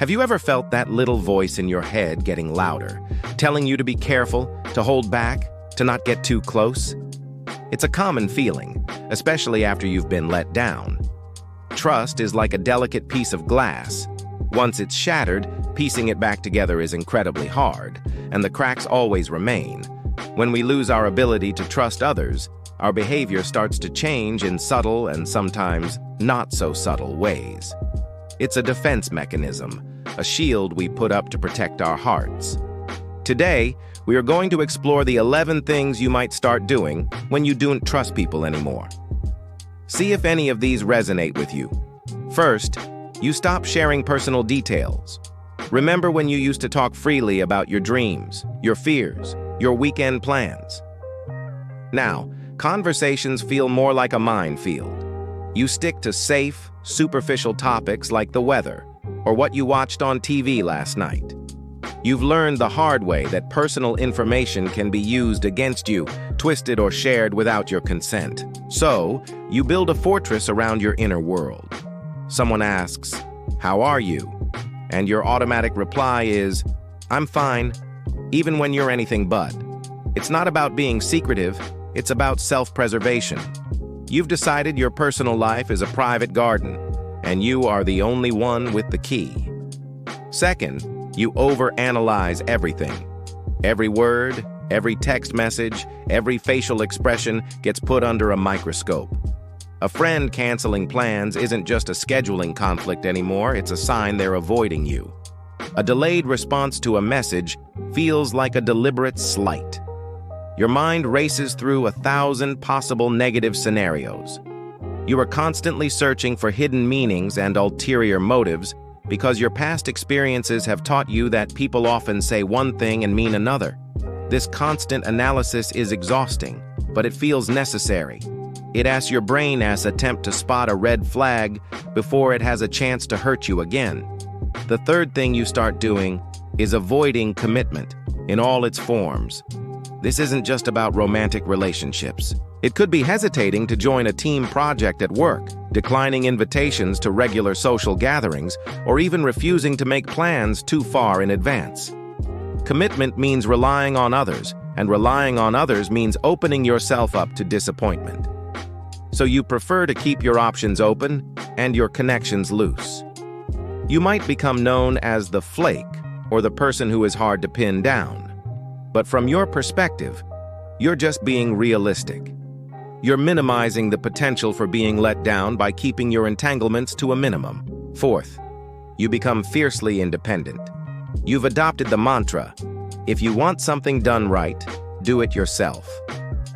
Have you ever felt that little voice in your head getting louder, telling you to be careful, to hold back, to not get too close? It's a common feeling, especially after you've been let down. Trust is like a delicate piece of glass. Once it's shattered, piecing it back together is incredibly hard, and the cracks always remain. When we lose our ability to trust others, our behavior starts to change in subtle and sometimes not so subtle ways. It's a defense mechanism, a shield we put up to protect our hearts. Today, we are going to explore the 11 things you might start doing when you don't trust people anymore. See if any of these resonate with you. First, you stop sharing personal details. Remember when you used to talk freely about your dreams, your fears, your weekend plans? Now, conversations feel more like a minefield. You stick to safe, superficial topics like the weather or what you watched on TV last night. You've learned the hard way that personal information can be used against you, twisted or shared without your consent. So, you build a fortress around your inner world. Someone asks, "How are you?" And your automatic reply is, "I'm fine," even when you're anything but. It's not about being secretive, it's about self-preservation. You've decided your personal life is a private garden, and you are the only one with the key. Second, you overanalyze everything. Every word, every text message, every facial expression gets put under a microscope. A friend canceling plans isn't just a scheduling conflict anymore, it's a sign they're avoiding you. A delayed response to a message feels like a deliberate slight. Your mind races through 1,000 possible negative scenarios. You are constantly searching for hidden meanings and ulterior motives because your past experiences have taught you that people often say one thing and mean another. This constant analysis is exhausting, but it feels necessary. It asks your brain as attempt to spot a red flag before it has a chance to hurt you again. The third thing you start doing is avoiding commitment in all its forms. This isn't just about romantic relationships. It could be hesitating to join a team project at work, declining invitations to regular social gatherings, or even refusing to make plans too far in advance. Commitment means relying on others, and relying on others means opening yourself up to disappointment. So you prefer to keep your options open and your connections loose. You might become known as the flake, or the person who is hard to pin down. But from your perspective, you're just being realistic. You're minimizing the potential for being let down by keeping your entanglements to a minimum. Fourth, you become fiercely independent. You've adopted the mantra, if you want something done right, do it yourself.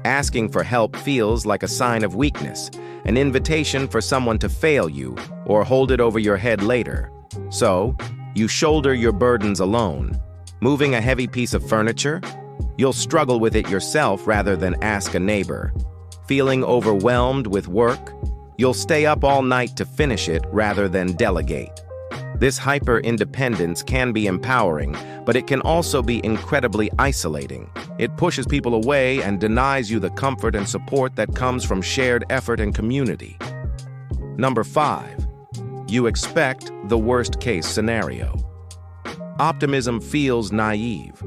Asking for help feels like a sign of weakness, an invitation for someone to fail you or hold it over your head later. So, you shoulder your burdens alone. Moving a heavy piece of furniture? You'll struggle with it yourself rather than ask a neighbor. Feeling overwhelmed with work? You'll stay up all night to finish it rather than delegate. This hyper-independence can be empowering, but it can also be incredibly isolating. It pushes people away and denies you the comfort and support that comes from shared effort and community. Number 5, you expect the worst-case scenario. Optimism feels naive.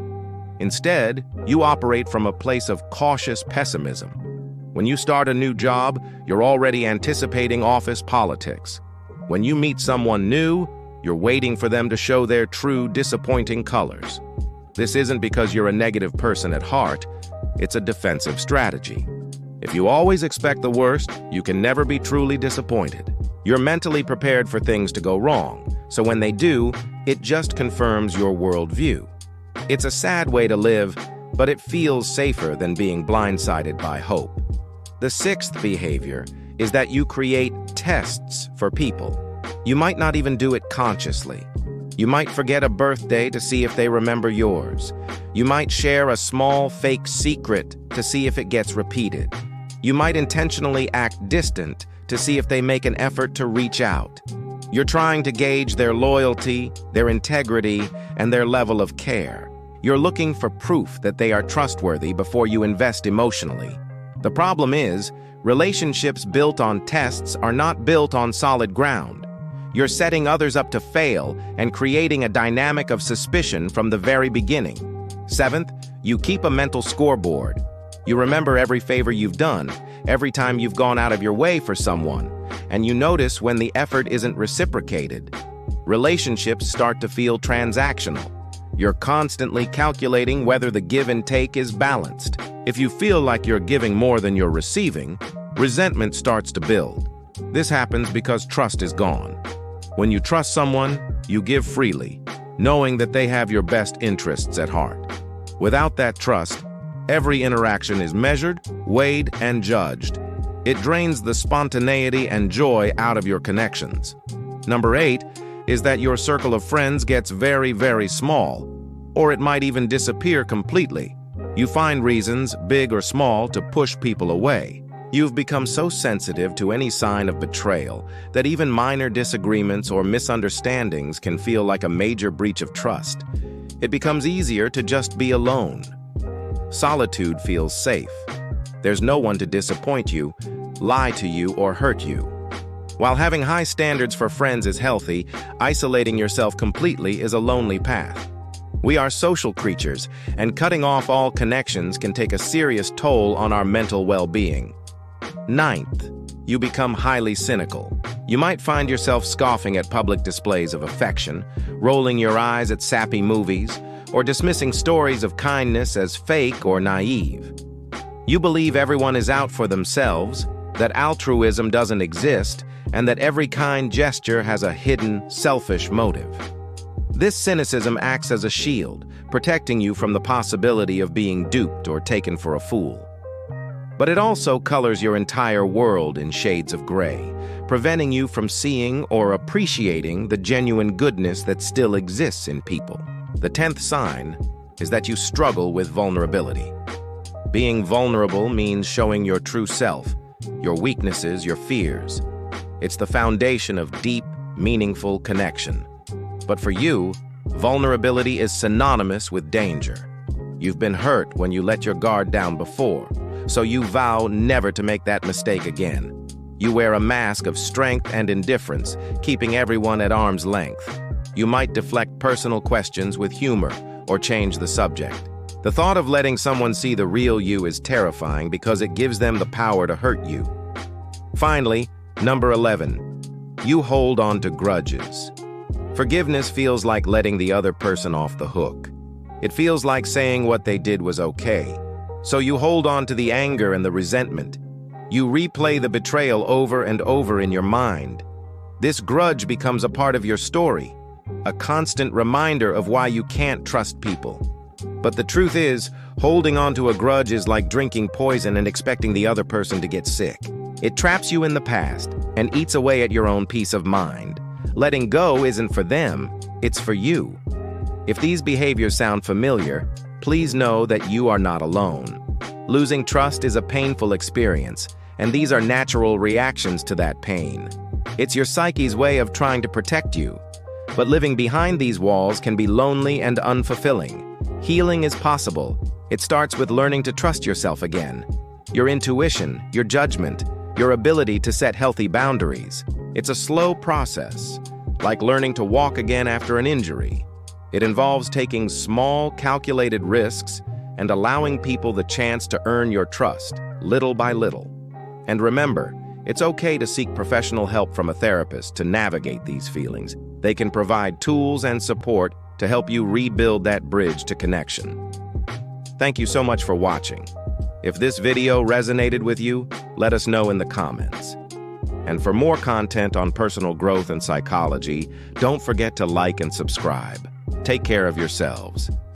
Instead, you operate from a place of cautious pessimism. When you start a new job, you're already anticipating office politics. When you meet someone new, you're waiting for them to show their true, disappointing colors. This isn't because you're a negative person at heart, it's a defensive strategy. If you always expect the worst, you can never be truly disappointed. You're mentally prepared for things to go wrong, so when they do, it just confirms your worldview. It's a sad way to live, but it feels safer than being blindsided by hope. The sixth behavior is that you create tests for people. You might not even do it consciously. You might forget a birthday to see if they remember yours. You might share a small fake secret to see if it gets repeated. You might intentionally act distant to see if they make an effort to reach out. You're trying to gauge their loyalty, their integrity, and their level of care. You're looking for proof that they are trustworthy before you invest emotionally. The problem is, relationships built on tests are not built on solid ground. You're setting others up to fail and creating a dynamic of suspicion from the very beginning. 7th, you keep a mental scoreboard. You remember every favor you've done, every time you've gone out of your way for someone, and you notice when the effort isn't reciprocated. Relationships start to feel transactional. You're constantly calculating whether the give and take is balanced. If you feel like you're giving more than you're receiving, resentment starts to build. This happens because trust is gone. When you trust someone, you give freely, knowing that they have your best interests at heart. Without that trust, every interaction is measured, weighed, and judged. It drains the spontaneity and joy out of your connections. Number 8 is that your circle of friends gets very, very small, or it might even disappear completely. You find reasons, big or small, to push people away. You've become so sensitive to any sign of betrayal that even minor disagreements or misunderstandings can feel like a major breach of trust. It becomes easier to just be alone. Solitude feels safe. There's no one to disappoint you, lie to you, or hurt you. While having high standards for friends is healthy, isolating yourself completely is a lonely path. We are social creatures, and cutting off all connections can take a serious toll on our mental well-being. 9th, you become highly cynical. You might find yourself scoffing at public displays of affection, rolling your eyes at sappy movies, or dismissing stories of kindness as fake or naive. You believe everyone is out for themselves, that altruism doesn't exist, and that every kind gesture has a hidden, selfish motive. This cynicism acts as a shield, protecting you from the possibility of being duped or taken for a fool. But it also colors your entire world in shades of gray, preventing you from seeing or appreciating the genuine goodness that still exists in people. The 10th sign is that you struggle with vulnerability. Being vulnerable means showing your true self, your weaknesses, your fears. It's the foundation of deep, meaningful connection. But for you, vulnerability is synonymous with danger. You've been hurt when you let your guard down before, so you vow never to make that mistake again. You wear a mask of strength and indifference, keeping everyone at arm's length. You might deflect personal questions with humor or change the subject. The thought of letting someone see the real you is terrifying because it gives them the power to hurt you. Finally, number 11, you hold on to grudges. Forgiveness feels like letting the other person off the hook. It feels like saying what they did was okay. So you hold on to the anger and the resentment. You replay the betrayal over and over in your mind. This grudge becomes a part of your story, a constant reminder of why you can't trust people. But the truth is, holding on to a grudge is like drinking poison and expecting the other person to get sick. It traps you in the past and eats away at your own peace of mind. Letting go isn't for them, it's for you. If these behaviors sound familiar, please know that you are not alone. Losing trust is a painful experience, and these are natural reactions to that pain. It's your psyche's way of trying to protect you. But living behind these walls can be lonely and unfulfilling. Healing is possible. It starts with learning to trust yourself again. Your intuition, your judgment, your ability to set healthy boundaries. It's a slow process, like learning to walk again after an injury. It involves taking small, calculated risks and allowing people the chance to earn your trust, little by little. And remember, it's okay to seek professional help from a therapist to navigate these feelings. They can provide tools and support to help you rebuild that bridge to connection. Thank you so much for watching. If this video resonated with you, let us know in the comments. And for more content on personal growth and psychology, don't forget to like and subscribe. Take care of yourselves.